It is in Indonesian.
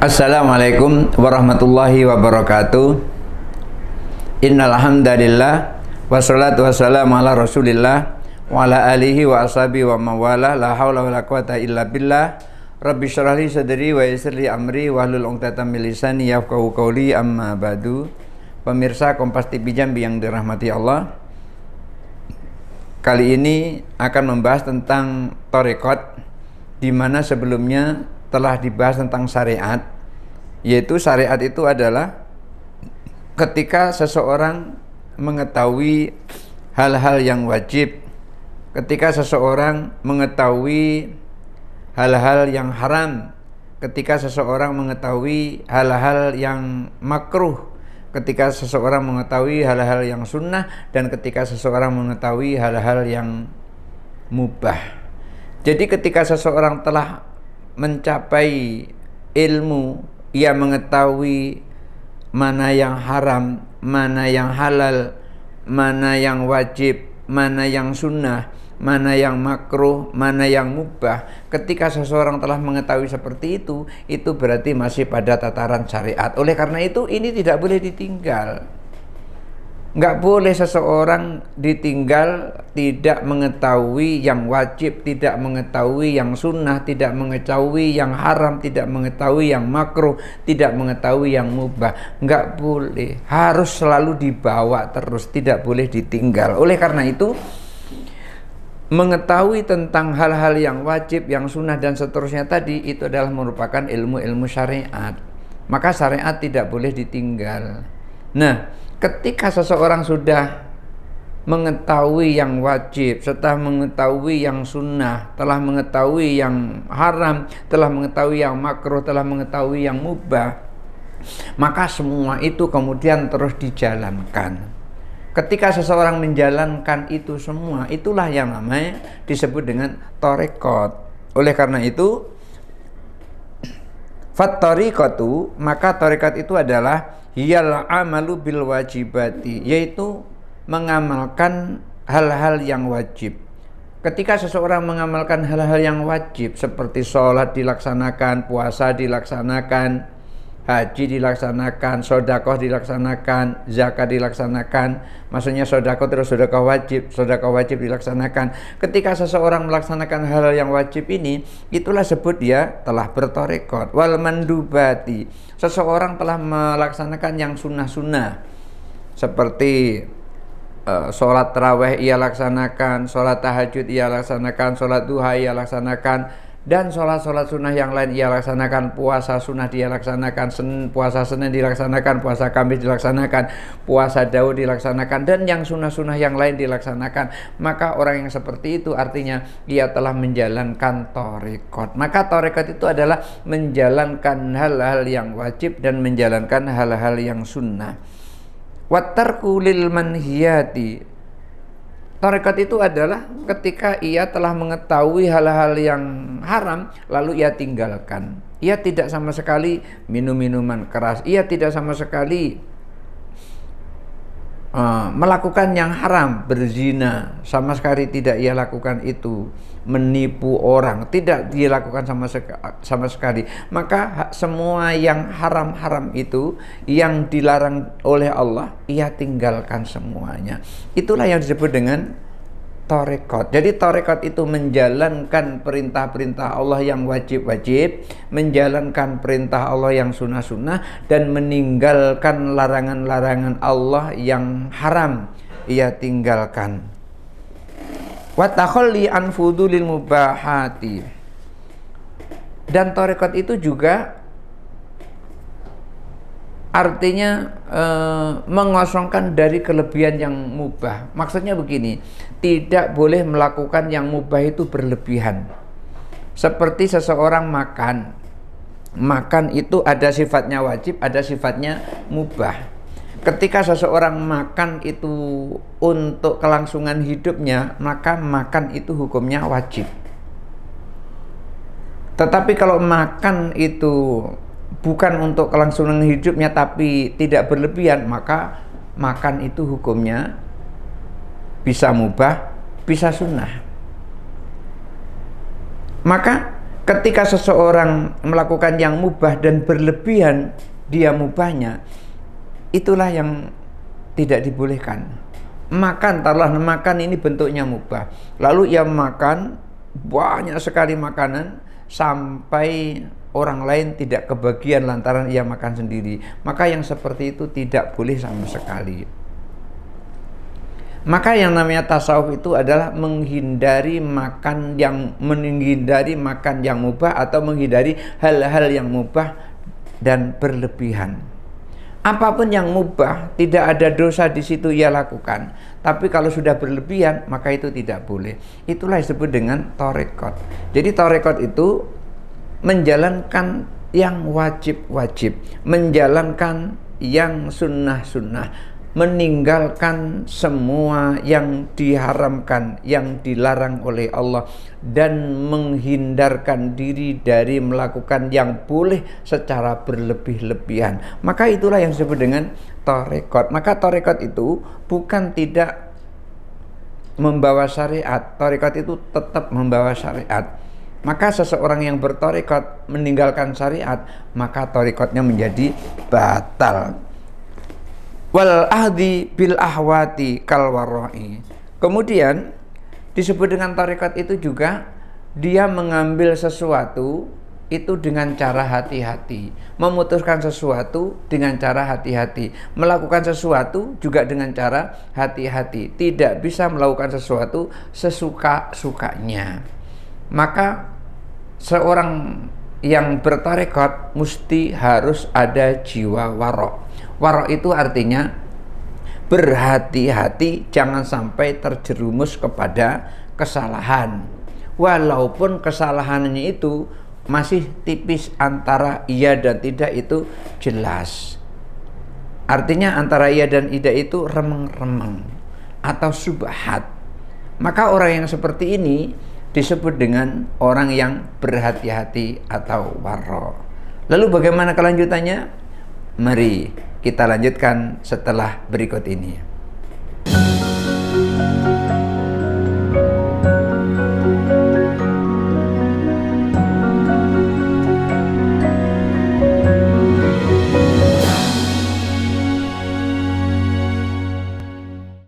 Assalamualaikum warahmatullahi wabarakatuh. Innal hamdalillah wassalatu wassalamu ala Rasulillah wa ala alihi wa ashabihi wa mawala la haula wala quwata illa billah. Rabbi shrah li sadri wa yassir li amri wahlul 'uqdatam min lisani yafqahu qawli, amma ba'du. Pemirsa Kompas TV Jambi yang dirahmati Allah, kali ini akan membahas tentang thariqat, di mana sebelumnya telah dibahas tentang syariat, yaitu syariat itu adalah ketika seseorang mengetahui hal-hal yang wajib, ketika seseorang mengetahui hal-hal yang haram, ketika seseorang mengetahui hal-hal yang makruh, ketika seseorang mengetahui hal-hal yang sunnah, dan ketika seseorang mengetahui hal-hal yang mubah. Jadi ketika seseorang telah mencapai ilmu, ia mengetahui mana yang haram, mana yang halal, mana yang wajib, mana yang sunnah, mana yang makruh, mana yang mubah. Ketika seseorang telah mengetahui seperti itu berarti masih pada tataran syariat. Oleh karena itu ini tidak boleh ditinggal. Nggak boleh seseorang ditinggal tidak mengetahui yang wajib, tidak mengetahui yang sunnah, tidak mengetahui yang haram, tidak mengetahui yang makruh, tidak mengetahui yang mubah. Nggak boleh, harus selalu dibawa terus, tidak boleh ditinggal. Oleh karena itu, mengetahui tentang hal-hal yang wajib, yang sunnah, dan seterusnya tadi, itu adalah merupakan ilmu-ilmu syariat. Maka syariat tidak boleh ditinggal. Nah, ketika seseorang sudah mengetahui yang wajib, setelah mengetahui yang sunnah, telah mengetahui yang haram, telah mengetahui yang makruh, telah mengetahui yang mubah, maka semua itu kemudian terus dijalankan. Ketika seseorang menjalankan itu semua, itulah yang namanya disebut dengan thariqat. Oleh karena itu, fattariqatu, maka thariqat itu adalah hiyal amalu bil wajibati, yaitu mengamalkan hal-hal yang wajib. Ketika seseorang mengamalkan hal-hal yang wajib seperti sholat dilaksanakan, puasa dilaksanakan, haji dilaksanakan, sedekah dilaksanakan, zakat dilaksanakan, maksudnya sedekah terus sedekah wajib dilaksanakan. Ketika seseorang melaksanakan hal yang wajib ini, itulah sebut dia telah berthariqat. Wal mandubati, seseorang telah melaksanakan yang sunnah-sunnah seperti sholat tarawih ia laksanakan, sholat tahajud ia laksanakan, sholat duha ia laksanakan, dan sholat-sholat sunnah yang lain ia laksanakan. Puasa sunnah dia laksanakan, puasa Senin dilaksanakan, puasa Kamis dilaksanakan, puasa Daud dilaksanakan, dan yang sunnah-sunnah yang lain dilaksanakan. Maka orang yang seperti itu artinya ia telah menjalankan thariqat. Maka thariqat itu adalah menjalankan hal-hal yang wajib dan menjalankan hal-hal yang sunnah. Wattarku lil manhiyati, thariqat itu adalah ketika ia telah mengetahui hal-hal yang haram, lalu ia tinggalkan. Ia tidak sama sekali minum minuman keras, ia tidak sama sekali melakukan yang haram, berzina, sama sekali tidak ia lakukan itu. Menipu orang, tidak dia lakukan sama sekali. Maka semua yang haram-haram itu, yang dilarang oleh Allah, ia tinggalkan semuanya. Itulah yang disebut dengan thariqat. Jadi thariqat itu menjalankan perintah-perintah Allah yang wajib-wajib, menjalankan perintah Allah yang sunnah-sunnah, dan meninggalkan larangan-larangan Allah yang haram, ia tinggalkan. Wa takhalli an fudulil mubahati, dan thariqat itu juga artinya mengosongkan dari kelebihan yang mubah. Maksudnya begini, tidak boleh melakukan yang mubah itu berlebihan. Seperti seseorang makan itu ada sifatnya wajib, ada sifatnya mubah. Ketika seseorang makan itu untuk kelangsungan hidupnya, maka makan itu hukumnya wajib. Tetapi kalau makan itu bukan untuk kelangsungan hidupnya tapi tidak berlebihan, maka makan itu hukumnya bisa mubah, bisa sunnah. Maka ketika seseorang melakukan yang mubah dan berlebihan dia mubahnya, itulah yang tidak dibolehkan. Makan, taruhlah makan ini bentuknya mubah, lalu ia makan banyak sekali makanan sampai orang lain tidak kebagian lantaran ia makan sendiri, maka yang seperti itu tidak boleh sama sekali. Maka yang namanya tasawuf itu adalah menghindari makan yang mubah atau menghindari hal-hal yang mubah dan berlebihan. Apapun yang mubah, tidak ada dosa di situ ia lakukan. Tapi kalau sudah berlebihan, maka itu tidak boleh. Itulah disebut dengan tarekot. Jadi tarekot itu menjalankan yang wajib-wajib, menjalankan yang sunnah-sunnah, meninggalkan semua yang diharamkan, yang dilarang oleh Allah, dan menghindarkan diri dari melakukan yang boleh secara berlebih-lebihan. Maka itulah yang disebut dengan tarekot. Maka tarekot itu bukan tidak membawa syariat, tarekot itu tetap membawa syariat. Maka seseorang yang bertarekot meninggalkan syariat, maka tarekotnya menjadi batal. Wal ahdi bil ahwati kal warai. Kemudian disebut dengan tarekat itu juga dia mengambil sesuatu itu dengan cara hati-hati, memutuskan sesuatu dengan cara hati-hati, melakukan sesuatu juga dengan cara hati-hati, tidak bisa melakukan sesuatu sesuka-sukanya. Maka seorang yang bertarekat mesti harus ada jiwa warok. Warok itu artinya berhati-hati, jangan sampai terjerumus kepada kesalahan. Walaupun kesalahannya itu masih tipis, antara iya dan tidak itu jelas. Artinya antara iya dan tidak itu remeng-remeng atau subhat. Maka orang yang seperti ini disebut dengan orang yang berhati-hati atau warok. Lalu bagaimana kelanjutannya? Mari kita lanjutkan setelah berikut ini.